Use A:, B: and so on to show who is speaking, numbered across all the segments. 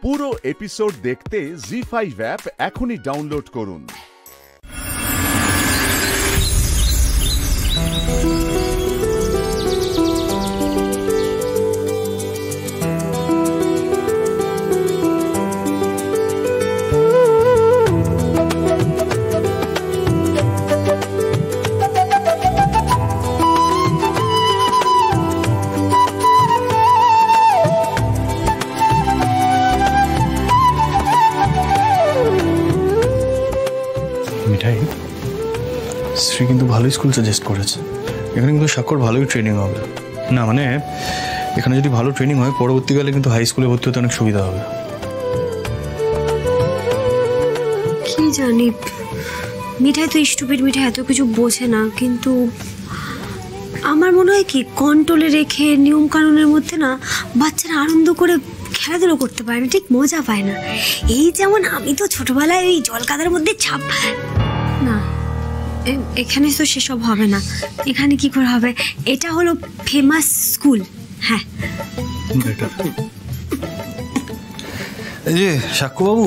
A: পুরো এপিসোড দেখতে জি5 অ্যাপ এখনই ডাউনলোড করুন।
B: মিঠাই, শ্রী কিন্তু ভালোই স্কুল সাজেস্ট করেছে। এখানে কিন্তু সাক্ষর ভালোই ট্রেনিং হবে। না মানে এখানে যদি ভালো ট্রেনিং হয় পরবর্তীকালে কিন্তু হাই স্কুলে ভর্তি হতে অনেক সুবিধা হবে।
C: কি জানি, মিঠাই তো স্টুপিড, মিঠাই এত কিছু বোঝে না, কিন্তু আমার মনে হয় কি কন্ট্রোলে রেখে নিয়ম কানুনের মধ্যে না বাচ্চারা আনন্দ করে খেলাধুলো করতে পারে না, ঠিক মজা পায় না। এই যেমন আমি তো ছোটবেলায় ওই জলকাদার মধ্যে ছাপ না, এখানে তো সেসব হবে না। এখানে কি করে হবে? এটা হলো ফেমাস স্কুল। হ্যাঁ,
B: এই যে সাক্ষ্য বাবু,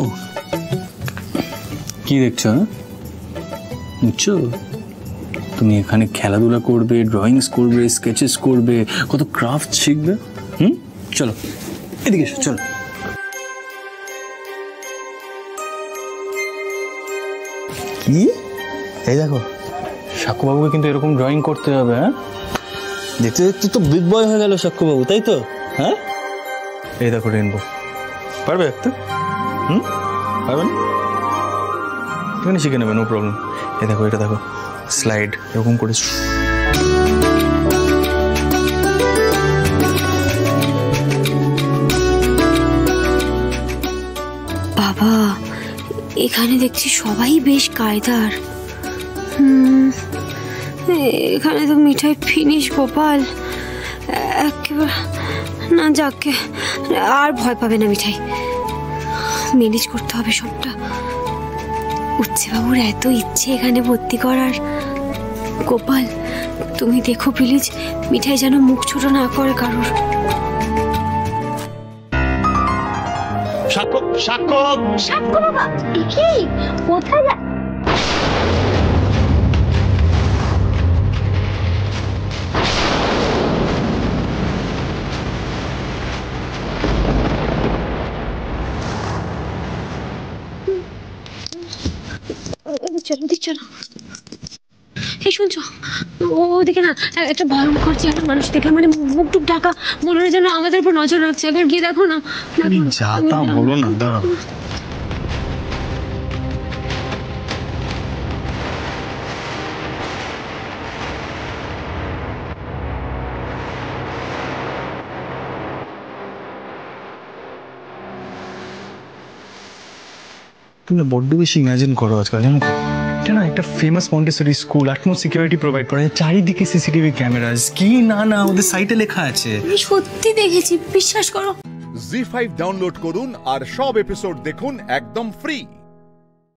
D: কি দেখছো? বুঝছো, তুমি এখানে খেলাধুলা করবে, ড্রয়িংস করবে, স্কেচেস করবে, কত ক্রাফট শিখবে। চলো এদিকে এসো, চলো।
B: কি এই দেখো, সাক্ষ্য বাবুকে কিন্তু এরকম ড্রয়িং করতে হবে। হ্যাঁ,
D: দেখতে দেখতে তো বিগ বয় হয়ে গেল সাক্ষ্য বাবু, তাই তো? হ্যাঁ,
B: এই দেখো রেনবো, পারবে একটা? পারবে না? এখানে শিখে নেবে, নো প্রবলেম। এই দেখো, এটা দেখো, স্লাইড এরকম করে।
C: বাবা, এখানে দেখছি সবাই বেশ কায়দার। এখানে তো মিঠাই ফিনিশ গোপাল একেবারে। না যাকে, আর ভয় পাবে না মিঠাই, ম্যানেজ করতে হবে সবটা। উচ্ছে বাবুর এত ইচ্ছে এখানে ভর্তি করার। গোপাল, তুমি দেখো প্লিজ, মিঠাই যেন মুখ ছোট না করে কারোর।
B: সাক্ষ্য, সাক্ষ্য,
C: সাক্ষ্য বাবা, কি কোথায় যা? চলো, এই শুনছো, ওদিকে না একটা ভয়ঙ্কর চেহারা মানুষ দেখে, মানে মুখ টুক ঢাকা, মনে হয় যেন আমাদের উপর নজর রাখছে। একবার গিয়ে দেখো না।
B: যা তা বলো না, দাঁড়াও। তুমি বড্ড বেশি ইমাজিন করো আজকাল, জানো তো? এটা না একটা famous Montessori school, utmost security provide করে, চারিদিকে সিসিটিভি ক্যামেরাস। কি না না ওদের সাইটে লেখা আছে।
C: সত্যি দেখেছি, বিশ্বাস করো।
A: জি5 ডাউনলোড করুন আর সব এপিসোড দেখুন একদম ফ্রি।